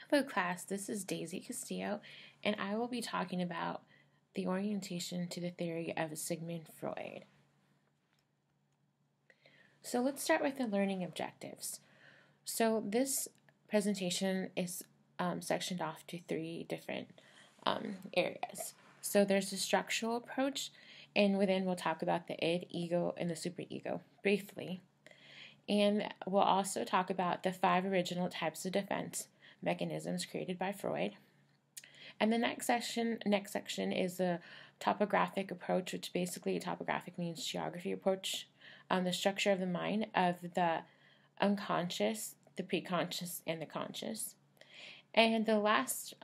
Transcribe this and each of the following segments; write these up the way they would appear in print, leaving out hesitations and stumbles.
Hello class, this is Daisy Castillo, and I will be talking about the orientation to the theory of Sigmund Freud. So let's start with the learning objectives. So this presentation is sectioned off to three different areas. So there's the structural approach, and within we'll talk about the id, ego, and the superego briefly. And we'll also talk about the 5 original types of defense mechanisms created by Freud. And the next section is the topographic approach, which basically topographic means geography approach, the structure of the mind of the unconscious, the preconscious, and the conscious. And the last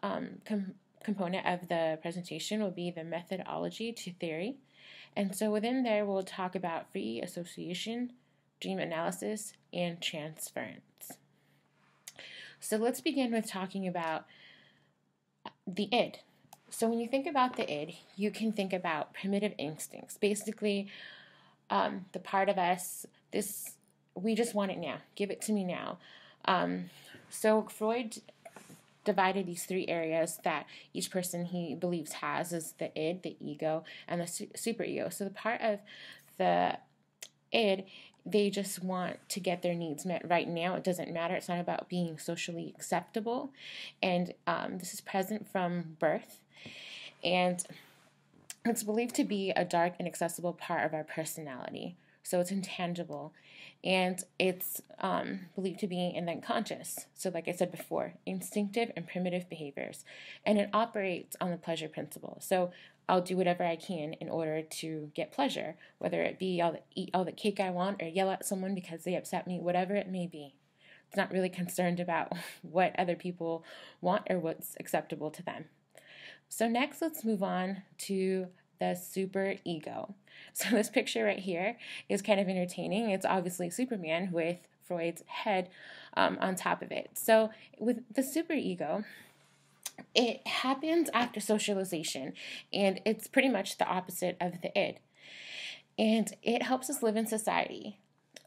component of the presentation will be the methodology to theory. And so within there, we'll talk about free association, dream analysis, and transference. So let's begin with talking about the id. So when you think about the id, you can think about primitive instincts. Basically, the part of us, we just want it now. Give it to me now. So Freud divided these 3 areas that each person he believes has is the id, the ego, and the superego. So the part of the id, they just want to get their needs met right now. It doesn't matter. It's not about being socially acceptable. And this is present from birth. And it's believed to be a dark, inaccessible part of our personality. So it's intangible. And it's believed to be in the unconscious. So like I said before, instinctive and primitive behaviors. And it operates on the pleasure principle. So I'll do whatever I can in order to get pleasure, whether it be I'll eat all the cake I want or yell at someone because they upset me, whatever it may be. It's not really concerned about what other people want or what's acceptable to them. So next, let's move on to the superego. So this picture right here is kind of entertaining. It's obviously Superman with Freud's head on top of it. So with the superego, it happens after socialization, and it's pretty much the opposite of the id. And it helps us live in society.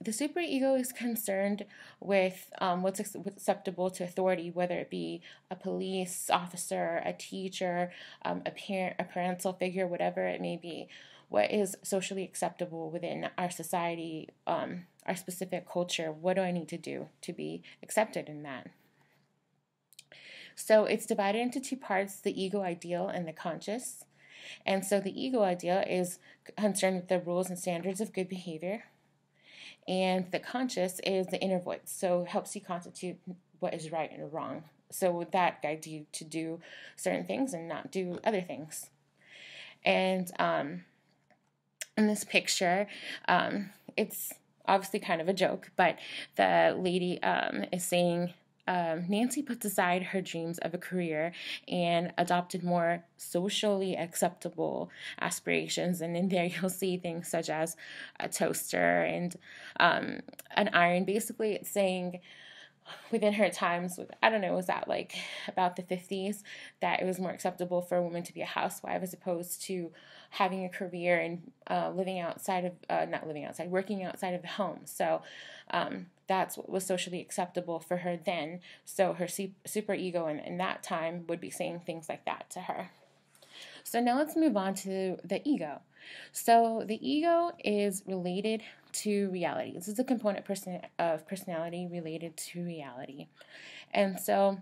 The superego is concerned with what's acceptable to authority, whether it be a police officer, a teacher, a parent, a parental figure, whatever it may be. What is socially acceptable within our society, our specific culture? What do I need to do to be accepted in that? So it's divided into 2 parts, the ego ideal and the conscious. And so the ego ideal is concerned with the rules and standards of good behavior. And the conscious is the inner voice, so it helps you constitute what is right and wrong. So that guides you to do certain things and not do other things. And in this picture, it's obviously kind of a joke, but the lady is saying, Nancy puts aside her dreams of a career and adopted more socially acceptable aspirations. And in there, you'll see things such as a toaster and an iron. Basically, it's saying within her times, I don't know, was that like about the 50s, that it was more acceptable for a woman to be a housewife as opposed to having a career and working outside of the home. So that's what was socially acceptable for her then. So her superego in that time would be saying things like that to her. So now let's move on to the ego. So the ego is related to reality. This is a component of personality related to reality. And so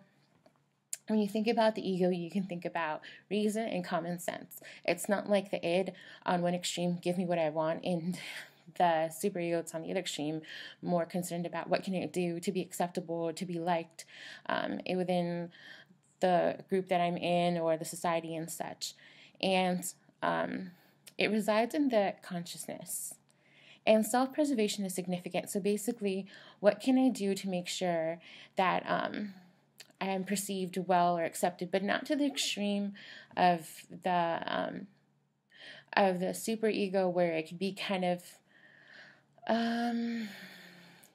when you think about the ego, you can think about reason and common sense. It's not like the id on one extreme, give me what I want, and the superego, it's on the other extreme, more concerned about what can it do to be acceptable, to be liked within the group that I'm in or the society and such. And it resides in the consciousness. And self-preservation is significant. So basically, what can I do to make sure that I am perceived well or accepted, but not to the extreme of the superego, where it could be kind of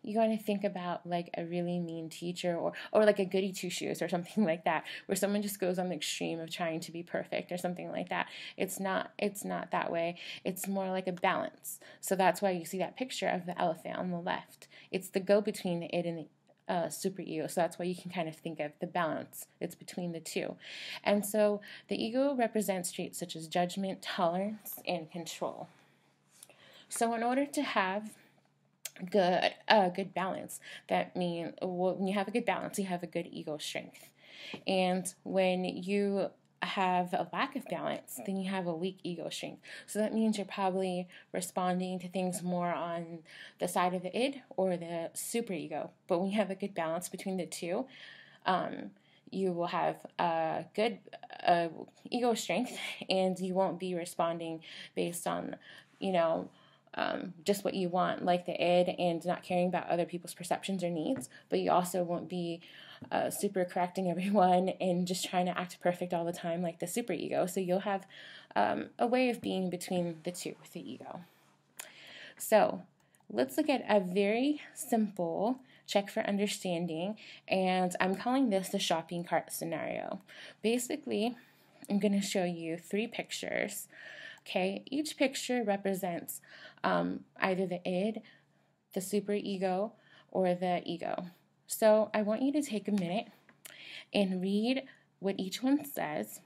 you want to think about like a really mean teacher or like a goody two-shoes or something like that, where someone just goes on the extreme of trying to be perfect or something like that. It's not that way. It's more like a balance. So that's why you see that picture of the elephant on the left. It's the go-between the id and superego. So that's why you can kind of think of the balance. It's between the two. And so the ego represents traits such as judgment, tolerance, and control. So in order to have good balance, that means when you have a good balance, you have a good ego strength. And when you have a lack of balance, then you have a weak ego strength. So that means you're probably responding to things more on the side of the id or the superego. But when you have a good balance between the two, you will have a good ego strength, and you won't be responding based on, just what you want, like the id, and not caring about other people's perceptions or needs. But you also won't be super correcting everyone and just trying to act perfect all the time like the superego. So you'll have a way of being between the two with the ego. So let's look at a very simple check for understanding, and I'm calling this the shopping cart scenario. Basically, I'm going to show you 3 pictures. Okay, each picture represents either the id, the superego, or the ego. So I want you to take a minute and read what each one says,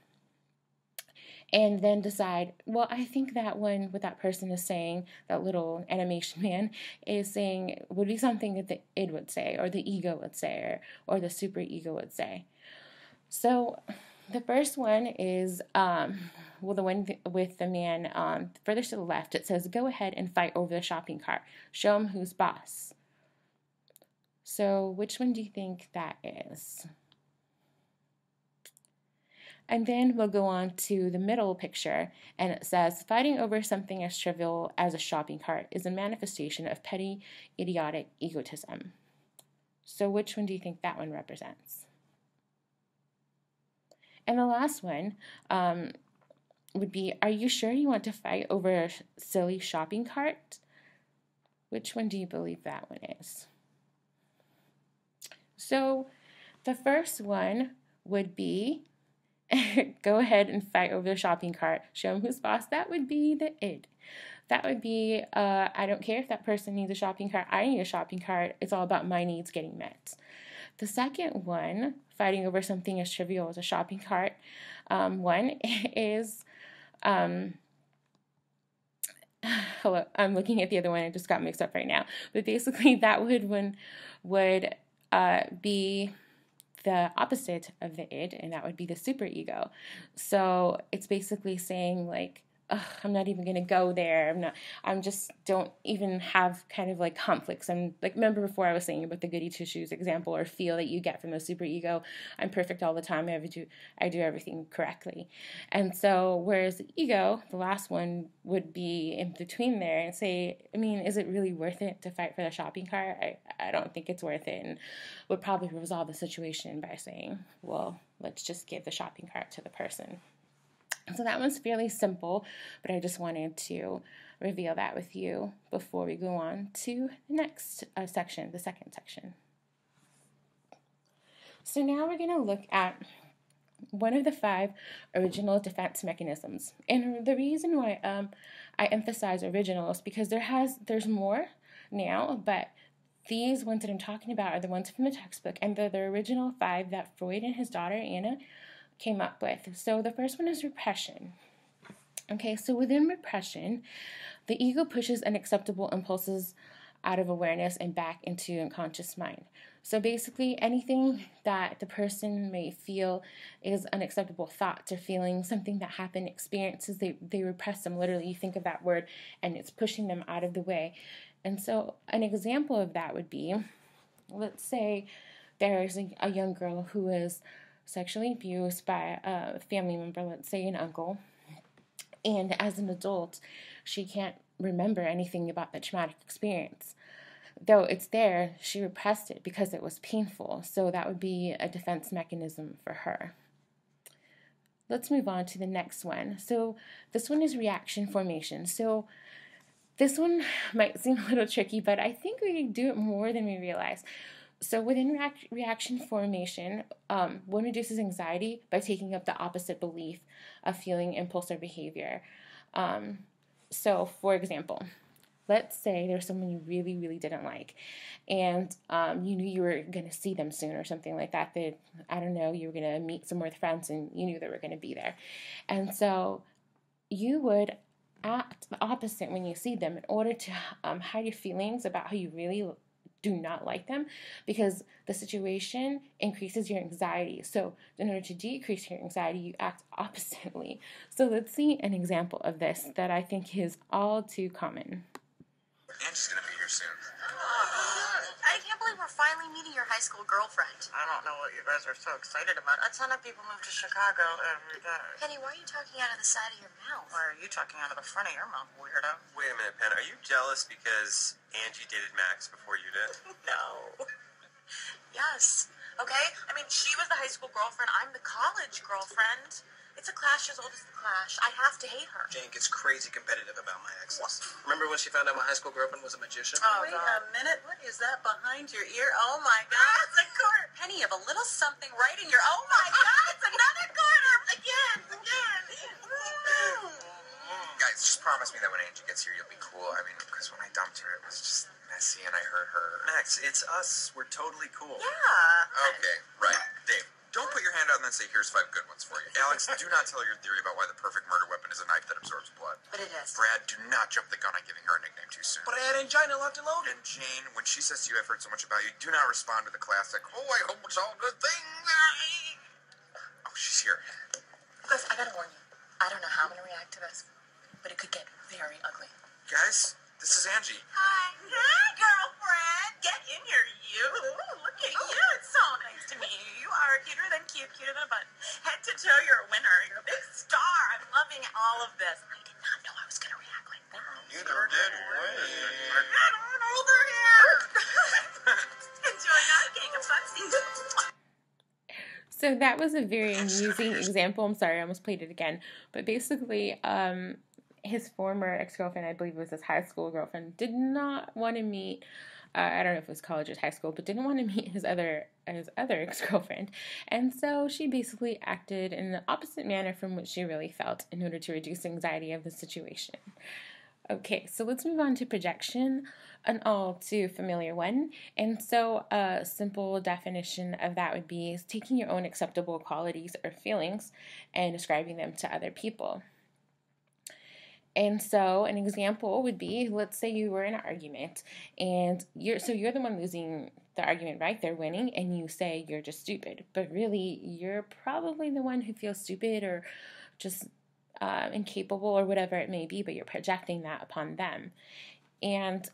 and then decide, well, I think that one, what that person is saying, that little animation man is saying, would be something that the id would say, or the ego would say, or the superego would say. So the first one is, the one with the man furthest to the left. It says, go ahead and fight over the shopping cart. Show him who's boss. So which one do you think that is? And then we'll go on to the middle picture, and it says, fighting over something as trivial as a shopping cart is a manifestation of petty, idiotic egotism. So which one do you think that one represents? And the last one would be, are you sure you want to fight over a silly shopping cart? Which one do you believe that one is? So the first one would be, go ahead and fight over the shopping cart. Show him who's boss. That would be the id. That would be, I don't care if that person needs a shopping cart. I need a shopping cart. It's all about my needs getting met. The second one, fighting over something as trivial as a shopping cart, one is, hello, I'm looking at the other one. I just got mixed up right now. But basically that would be the opposite of the id, and that would be the superego. So it's basically saying, like, I'm not even going to go there. I'm just don't even have kind of like conflicts. I'm like, remember before I was saying about the goody two shoes example or feel that you get from the superego. I'm perfect all the time. I do everything correctly. And so, whereas the ego, the last one, would be in between there and say, I mean, is it really worth it to fight for the shopping cart? I don't think it's worth it, and would probably resolve the situation by saying, well, let's just give the shopping cart to the person. So that one's fairly simple, but I just wanted to reveal that with you before we go on to the next section, the second section. So now we're going to look at one of the 5 original defense mechanisms. And the reason why I emphasize original is because there's more now, but these ones that I'm talking about are the ones from the textbook, and they're the original 5 that Freud and his daughter Anna came up with. So the first one is repression. Okay, so within repression, the ego pushes unacceptable impulses out of awareness and back into unconscious mind. So basically anything that the person may feel is unacceptable thoughts or feelings, something that happened, experiences, they repress them. Literally, you think of that word and it's pushing them out of the way. And so an example of that would be, let's say there's a young girl who is sexually abused by a family member, let's say an uncle, and as an adult, she can't remember anything about the traumatic experience. Though it's there, she repressed it because it was painful, so that would be a defense mechanism for her. Let's move on to the next one. So this one is reaction formation. So this one might seem a little tricky, but I think we do it more than we realize. So within reaction formation, one reduces anxiety by taking up the opposite belief of feeling, impulse, or behavior. So for example, let's say there's someone you really, really didn't like, and you knew you were going to see them soon or something like that, that, I don't know, you were going to meet somewhere with friends and you knew they were going to be there. And so you would act the opposite when you see them in order to hide your feelings about how you really do not like them, because the situation increases your anxiety. So in order to decrease your anxiety, you act oppositely. So let's see an example of this that I think is all too common. Angie's gonna be here soon. I can't believe we're finally meeting your high school girlfriend. I don't know what you guys are so excited about. A ton of people move to Chicago every day. Penny, why are you talking out of the side of your mouth? Why are you talking out of the front of your mouth, weirdo? Wait a minute, Pen. Are you jealous because Angie dated Max before you did? No. Yes. Okay? I mean, she was the high school girlfriend. I'm the college girlfriend. It's a clash as old as the clash. I have to hate her. Jane gets crazy competitive about my exes. Remember when she found out my high school girlfriend was a magician? Oh, wait a minute. What is that behind your ear? Oh, my God. It's a quarter. Penny, you have a little something right in your... Oh, my God. It's another quarter. Again. Guys, just promise me that when Angie gets here, you'll be cool. I mean, because when I dumped her, it was just messy and I hurt her. Max, it's us. We're totally cool. Yeah. Okay, right. Dave, don't put your hand out and then say, here's 5 good ones for you. Alex, do not tell your theory about why the perfect murder weapon is a knife that absorbs blood. But it is. Brad, do not jump the gun on giving her a nickname too soon. But I had angina locked and loaded. And Jane, when she says to you, I've heard so much about you, do not respond with the classic, oh, I hope it's all good things. Oh, she's here. Guys, I gotta warn you. I don't know how I'm gonna react to this, but it could get very ugly. Guys, this is Angie. Hi. Hi, girlfriend. Get in here, you. Look at you. It's so nice to meet you. You are cuter than cute, cuter than a button. Head to toe, you're a winner. You're a big star. I'm loving all of this. I did not know I was going to react like that. Neither did we. Get on over here. Enjoy not getting a fussy. So that was a very amusing example. I'm sorry, I almost played it again. But basically, his former ex-girlfriend, I believe it was his high school girlfriend, did not want to meet, I don't know if it was college or high school, but didn't want to meet his other ex-girlfriend. And so she basically acted in the opposite manner from what she really felt in order to reduce anxiety of the situation. Okay, so let's move on to projection, an all too familiar one. And so a simple definition of that would be taking your own acceptable qualities or feelings and ascribing them to other people. And so an example would be, let's say you were in an argument and you're the one losing the argument, right? They're winning and you say you're just stupid, but really you're probably the one who feels stupid or just incapable or whatever it may be, but you're projecting that upon them. And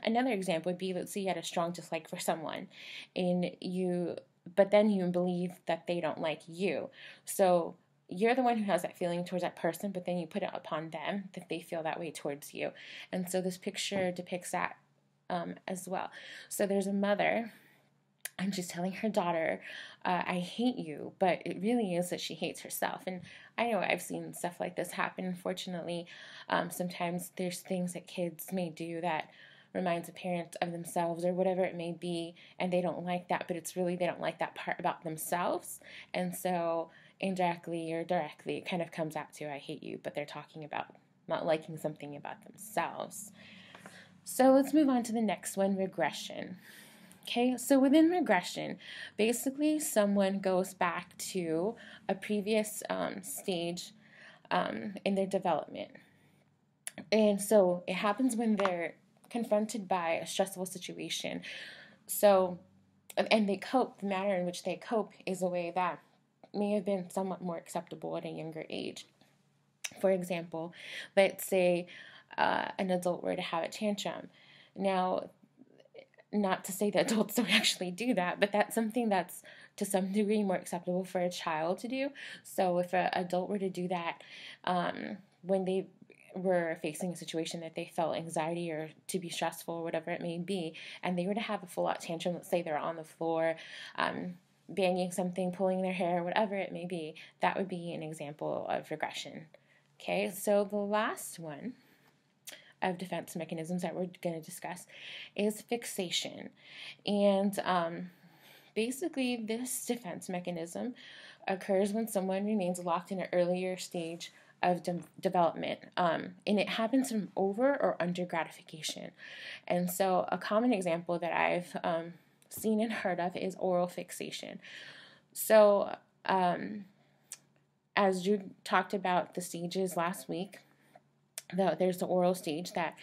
another example would be, let's say you had a strong dislike for someone but then you believe that they don't like you. So you're the one who has that feeling towards that person, but then you put it upon them that they feel that way towards you. And so this picture depicts that as well. So there's a mother, and she's telling her daughter, I hate you, but it really is that she hates herself. And I know I've seen stuff like this happen, unfortunately. Sometimes there's things that kids may do that reminds a parent of themselves or whatever it may be, and they don't like that, but it's really they don't like that part about themselves. And so indirectly or directly, it kind of comes out to I hate you, but they're talking about not liking something about themselves. So let's move on to the next one, regression. Okay, so within regression, basically someone goes back to a previous stage in their development. And so it happens when they're confronted by a stressful situation. So, and they cope, the manner in which they cope is a way that may have been somewhat more acceptable at a younger age. For example, let's say an adult were to have a tantrum. Now, not to say that adults don't actually do that, but that's something that's to some degree more acceptable for a child to do. So if an adult were to do that when they were facing a situation that they felt anxiety or to be stressful or whatever it may be, and they were to have a full-out tantrum, let's say they're on the floor, banging something, pulling their hair, whatever it may be, that would be an example of regression. Okay, so the last one of defense mechanisms that we're going to discuss is fixation. And basically this defense mechanism occurs when someone remains locked in an earlier stage of development, and it happens from over or under gratification. And so a common example that I've seen and heard of is oral fixation. So as Jude talked about the stages last week, there's the oral stage that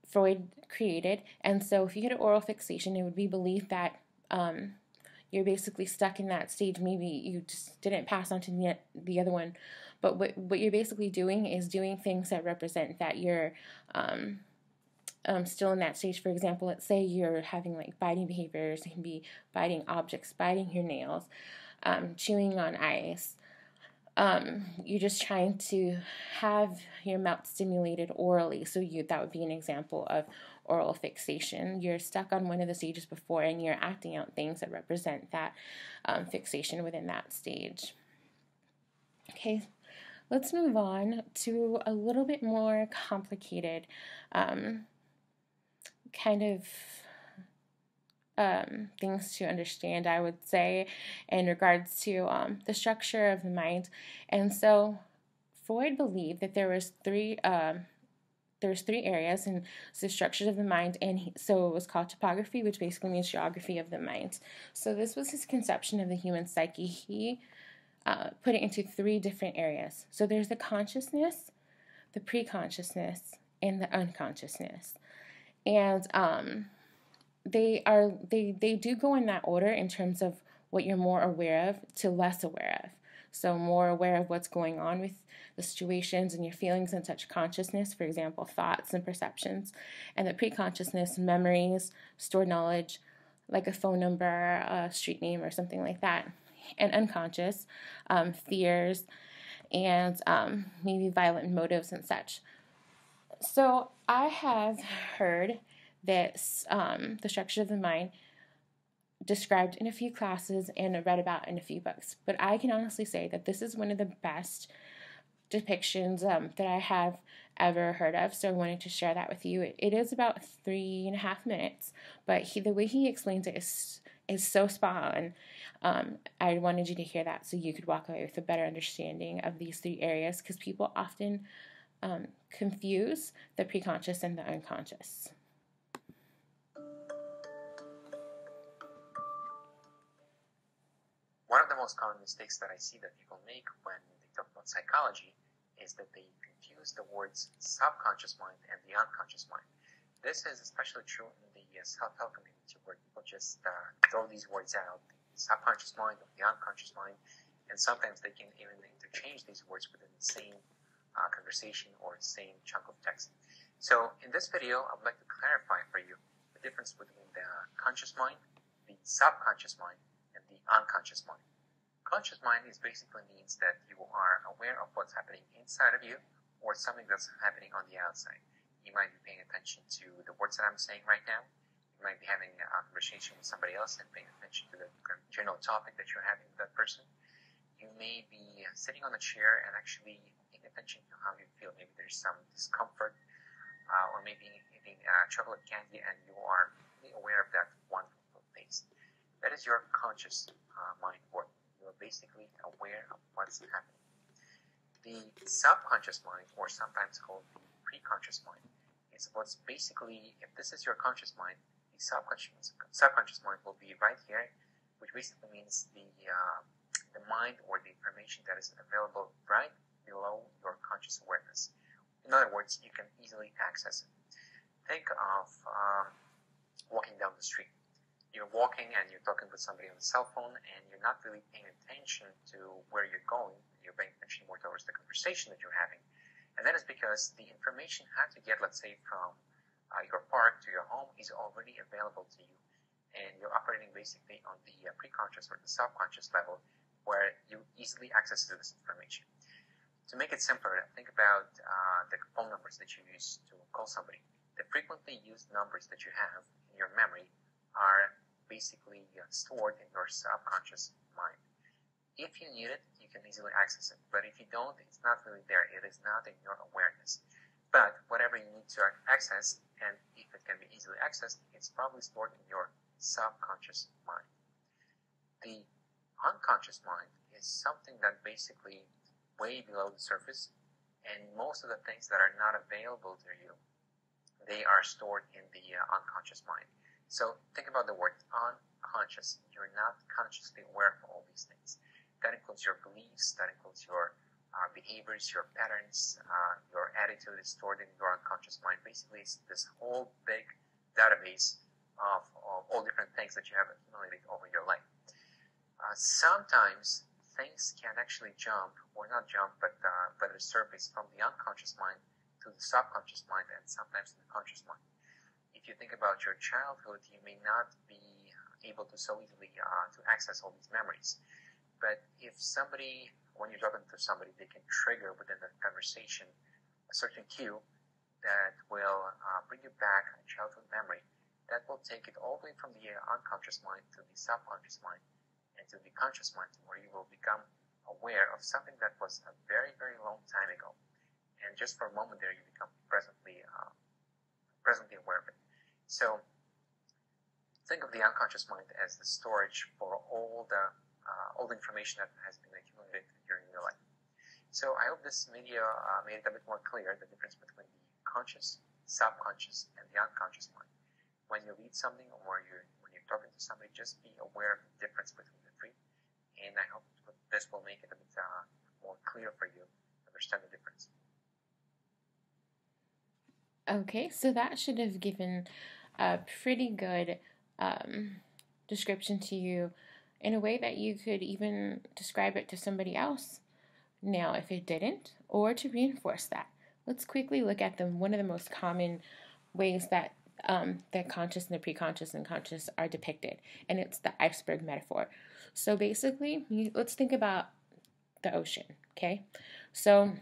Freud created. And so if you get an oral fixation, it would be believed that you're basically stuck in that stage. Maybe you just didn't pass on to the other one. But what you're basically doing is doing things that represent that you're still in that stage. For example, let's say you're having like biting behaviors. It can be biting objects, biting your nails, chewing on ice. You're just trying to have your mouth stimulated orally. So that would be an example of oral fixation. You're stuck on one of the stages before and you're acting out things that represent that fixation within that stage. Okay, let's move on to a little bit more complicated kind of things to understand, I would say, in regards to the structure of the mind. And so Freud believed that there was three areas, and the structures of the mind, and so it was called topography, which basically means geography of the mind. So this was his conception of the human psyche. He put it into three different areas. So there's the consciousness, the pre-consciousness, and the unconsciousness. And they do go in that order in terms of what you're more aware of to less aware of. So more aware of what's going on with the situations and your feelings and such consciousness, for example, thoughts and perceptions. And the pre-consciousness, memories, stored knowledge, like a phone number, a street name, or something like that. And unconscious, fears, and maybe violent motives and such. So I have heard that the structure of the mind described in a few classes and read about in a few books. But I can honestly say that this is one of the best depictions that I have ever heard of. So I wanted to share that with you. It is about 3.5 minutes, but the way he explains it is so spot on. I wanted you to hear that so you could walk away with a better understanding of these three areas, because people often confuse the preconscious and the unconscious. One of the most common mistakes that I see that people make when they talk about psychology is that they confuse the words subconscious mind and the unconscious mind. This is especially true in the self-help community, where people just throw these words out, the subconscious mind or the unconscious mind, and sometimes they can even interchange these words within the same conversation or same chunk of text. So in this video, I would like to clarify for you the difference between the conscious mind, the subconscious mind, and the unconscious mind. Conscious mind is basically means that you are aware of what's happening inside of you or something that's happening on the outside. You might be paying attention to the words that I'm saying right now. You might be having a conversation with somebody else and paying attention to the general topic that you're having with that person. You may be sitting on a chair and actually paying attention to how you feel. Maybe there's some discomfort, or maybe eating chocolate candy and you are really aware of that wonderful taste. That is your conscious mind work. You're basically aware of what's happening. The subconscious mind, or sometimes called the pre-conscious mind, is what's basically, if this is your conscious mind, the subconscious mind will be right here, which basically means the mind or the information that is available right below your conscious awareness. In other words, you can easily access it. Think of walking down the street. You're walking and you're talking with somebody on the cell phone and you're not really paying attention to where you're going. You're paying attention more towards the conversation that you're having. And that is because the information how to get, let's say, from your park to your home is already available to you. And you're operating basically on the preconscious or the subconscious level, where you easily access to this information. To make it simpler, think about the phone numbers that you use to call somebody. The frequently used numbers that you have in your memory are basically stored in your subconscious mind. If you need it, you can easily access it. But if you don't, it's not really there. It is not in your awareness. But whatever you need to access, and if it can be easily accessed, it's probably stored in your subconscious mind. The unconscious mind is something that basically way below the surface, and most of the things that are not available to you, they are stored in the unconscious mind. So think about the word unconscious. You're not consciously aware of all these things. That includes your beliefs, that includes your behaviors, your patterns, your attitude is stored in your unconscious mind. Basically, it's this whole big database of all different things that you have accumulated over your life. Sometimes things can actually jump, or not jump, but surface from the unconscious mind to the subconscious mind, and sometimes to the conscious mind. If you think about your childhood, you may not be able to so easily to access all these memories. But if somebody, when you're talking to somebody, they can trigger within the conversation a certain cue that will bring you back a childhood memory, that will take it all the way from the unconscious mind to the subconscious mind and to the conscious mind, where you will become aware of something that was a very, very long time ago. And just for a moment there, you become presently aware of it. So think of the unconscious mind as the storage for all the information that has been accumulated during your life. So I hope this video made it a bit more clear, the difference between the conscious, subconscious, and the unconscious mind. When you read something, or when you're talking to somebody, just be aware of the difference between the three. And I hope this will make it a bit more clear for you to understand the difference. Okay, so that should have given a pretty good description to you in a way that you could even describe it to somebody else now if it didn't, or to reinforce that. Let's quickly look at one of the most common ways that the conscious and the preconscious and conscious are depicted, and it's the iceberg metaphor. So basically, let's think about the ocean, okay? So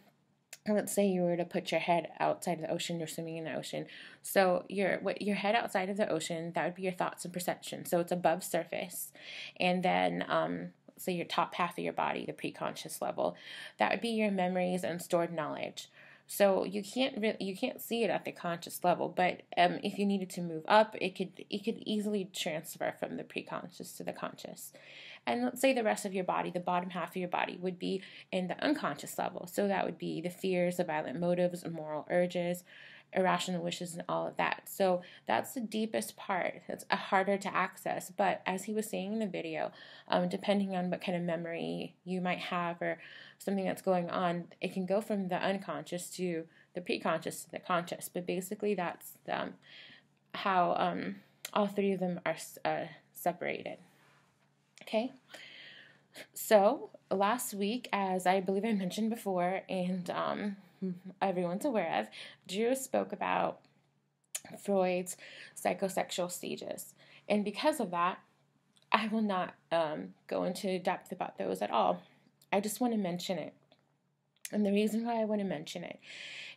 let's say you were to put your head outside of the ocean, you're swimming in the ocean. So your head outside of the ocean, that would be your thoughts and perception. So it's above surface. And then let's say your top half of your body, the preconscious level, that would be your memories and stored knowledge. So you can't see it at the conscious level, but if you needed to move up, it could easily transfer from the preconscious to the conscious. And let's say the rest of your body, the bottom half of your body, would be in the unconscious level. So that would be the fears, the violent motives, immoral urges, irrational wishes, and all of that. So that's the deepest part. It's harder to access. But as he was saying in the video, depending on what kind of memory you might have or something that's going on, it can go from the unconscious to the preconscious to the conscious. But basically that's how all three of them are separated. Okay, so last week, as I believe I mentioned before, and everyone's aware of, Drew spoke about Freud's psychosexual stages. And because of that, I will not go into depth about those at all. I just want to mention it. And the reason why I want to mention it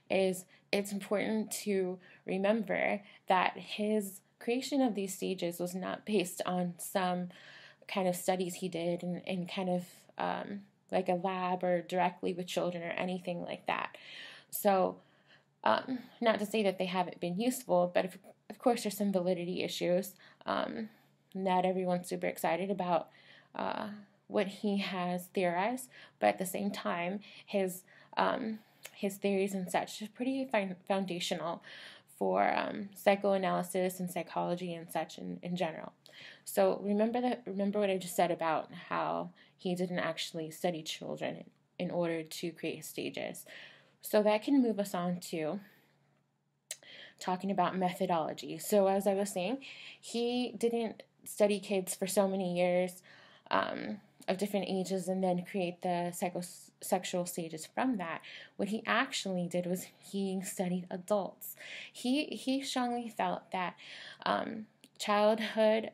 is it's important to remember that his creation of these stages was not based on some kind of studies he did in kind of like a lab or directly with children or anything like that. So not to say that they haven't been useful, but of course there's some validity issues. Not everyone's super excited about what he has theorized, but at the same time, his theories and such are pretty foundational for psychoanalysis and psychology and such in general. So remember what I just said about how he didn't actually study children in order to create his stages. So that can move us on to talking about methodology. So as I was saying, he didn't study kids for so many years of different ages and then create the psychosexual stages from that. What he actually did was he studied adults. He strongly felt that childhood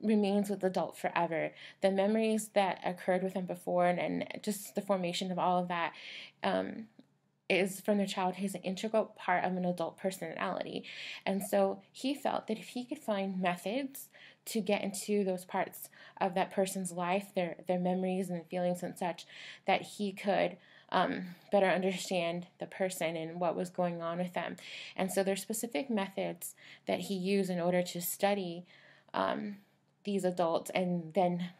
remains with the adult forever. The memories that occurred with him before and just the formation of all of that is from their childhood is an integral part of an adult personality. And so he felt that if he could find methods to get into those parts of that person's life, their memories and feelings and such, that he could better understand the person and what was going on with them. And so there's specific methods that he used in order to study these adults, and then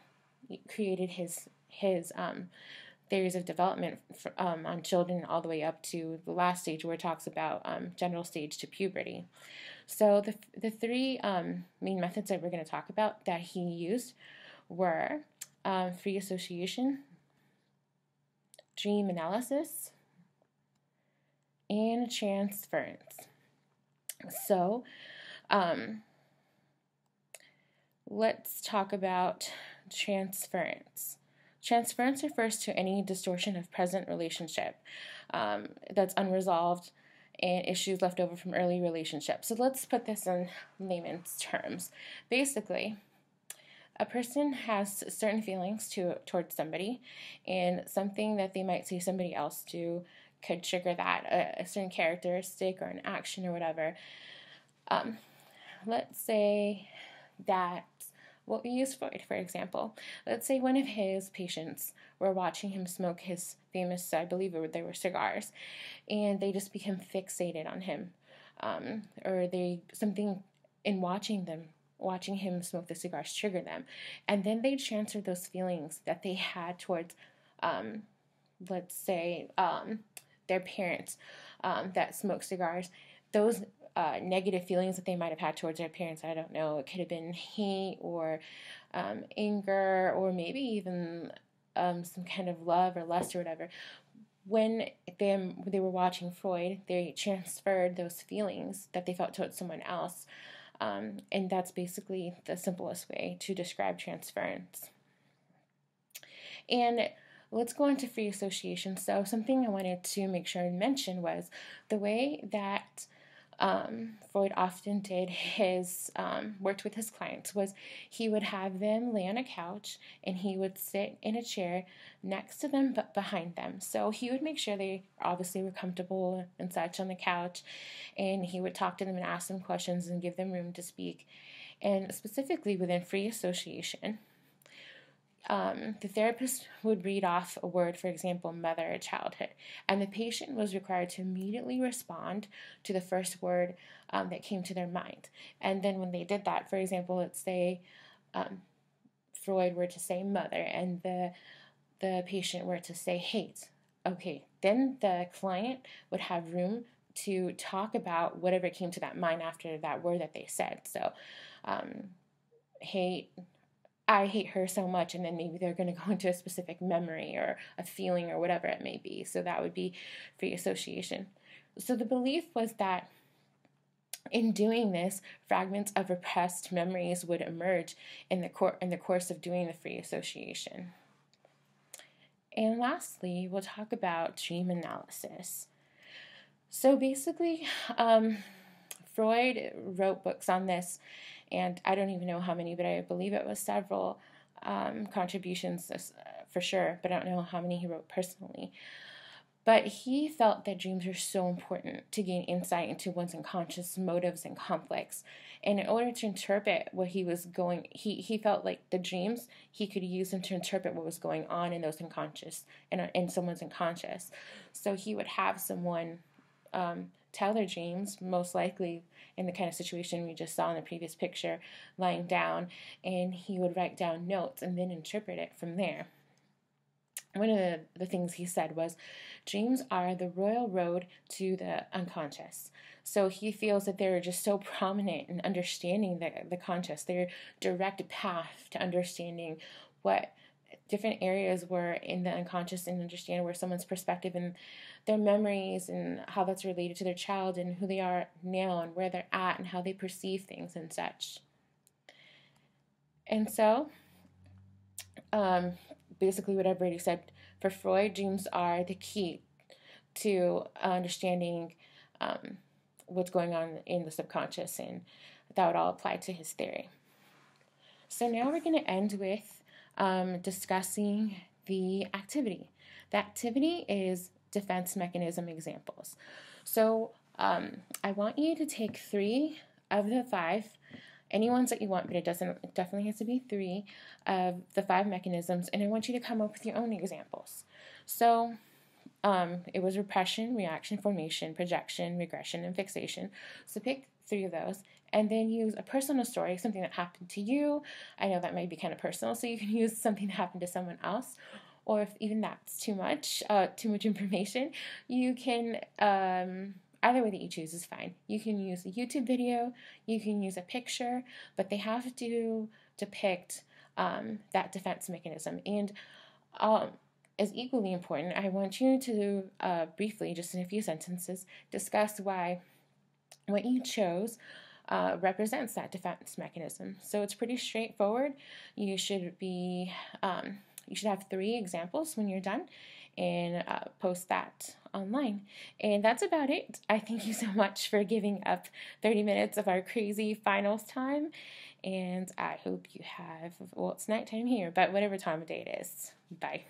created his theories of development on children all the way up to the last stage where it talks about general stage to puberty. So the three main methods that we're going to talk about that he used were free association, dream analysis, and transference. So let's talk about transference. Transference refers to any distortion of present relationship that's unresolved and issues left over from early relationships. So let's put this in layman's terms. Basically, a person has certain feelings towards somebody, and something that they might see somebody else do could trigger that, a certain characteristic or an action or whatever. Let's say that, well, we use Freud, for example. Let's say one of his patients were watching him smoke his famous, I believe they were cigars, and they just become fixated on him. Or something in watching him smoke the cigars triggered them. And then they transfer those feelings that they had towards, let's say, their parents that smoke cigars. Those negative feelings that they might have had towards their parents, I don't know, it could have been hate or anger or maybe even some kind of love or lust or whatever. When they were watching Freud, they transferred those feelings that they felt towards someone else. And that's basically the simplest way to describe transference. And let's go into free association. So something I wanted to make sure and mention was the way that Freud often did his worked with his clients was he would have them lay on a couch and he would sit in a chair next to them but behind them. So he would make sure they obviously were comfortable and such on the couch, and he would talk to them and ask them questions and give them room to speak. And specifically within free association, the therapist would read off a word, for example, mother or childhood, and the patient was required to immediately respond to the first word that came to their mind. And then when they did that, for example, let's say Freud were to say mother and the patient were to say hate. Okay, then the client would have room to talk about whatever came to that mind after that word that they said. So hate, I hate her so much, and then maybe they're going to go into a specific memory or a feeling or whatever it may be. So that would be free association. So the belief was that in doing this, fragments of repressed memories would emerge in the course of doing the free association. And lastly, we'll talk about dream analysis. So basically, Freud wrote books on this, and I don't even know how many, but I believe it was several contributions for sure, but I don't know how many he wrote personally. But he felt that dreams are so important to gain insight into one's unconscious motives and conflicts. And in order to interpret what he was going, he felt like the dreams, he could use them to interpret what was going on in those unconscious, in someone's unconscious. So he would have someone tell their dreams, most likely in the kind of situation we just saw in the previous picture, lying down, and he would write down notes and then interpret it from there. One of the things he said was, dreams are the royal road to the unconscious. So he feels that they're just so prominent in understanding the conscious, their direct path to understanding what different areas were in the unconscious and understand where someone's perspective and their memories and how that's related to their child and who they are now and where they're at and how they perceive things and such. And so, basically what I've already said, for Freud, dreams are the key to understanding what's going on in the subconscious, and that would all apply to his theory. So now we're going to end with discussing the activity. The activity is defense mechanism examples. So I want you to take 3 of the 5, any ones that you want, but it definitely has to be 3 of the 5 mechanisms, and I want you to come up with your own examples. So it was repression, reaction, formation, projection, regression, and fixation. So pick 3 of those, and then use a personal story, something that happened to you. I know that might be kind of personal, so you can use something that happened to someone else, or if even that's too much information, you can, either way that you choose is fine. You can use a YouTube video, you can use a picture, but they have to depict that defense mechanism. And is equally important, I want you to briefly, just in a few sentences, discuss why what you chose represents that defense mechanism. So it's pretty straightforward. You should have 3 examples when you're done, and post that online. And that's about it. I thank you so much for giving up 30 minutes of our crazy finals time, and I hope you have, well, it's nighttime here, but whatever time of day it is. Bye.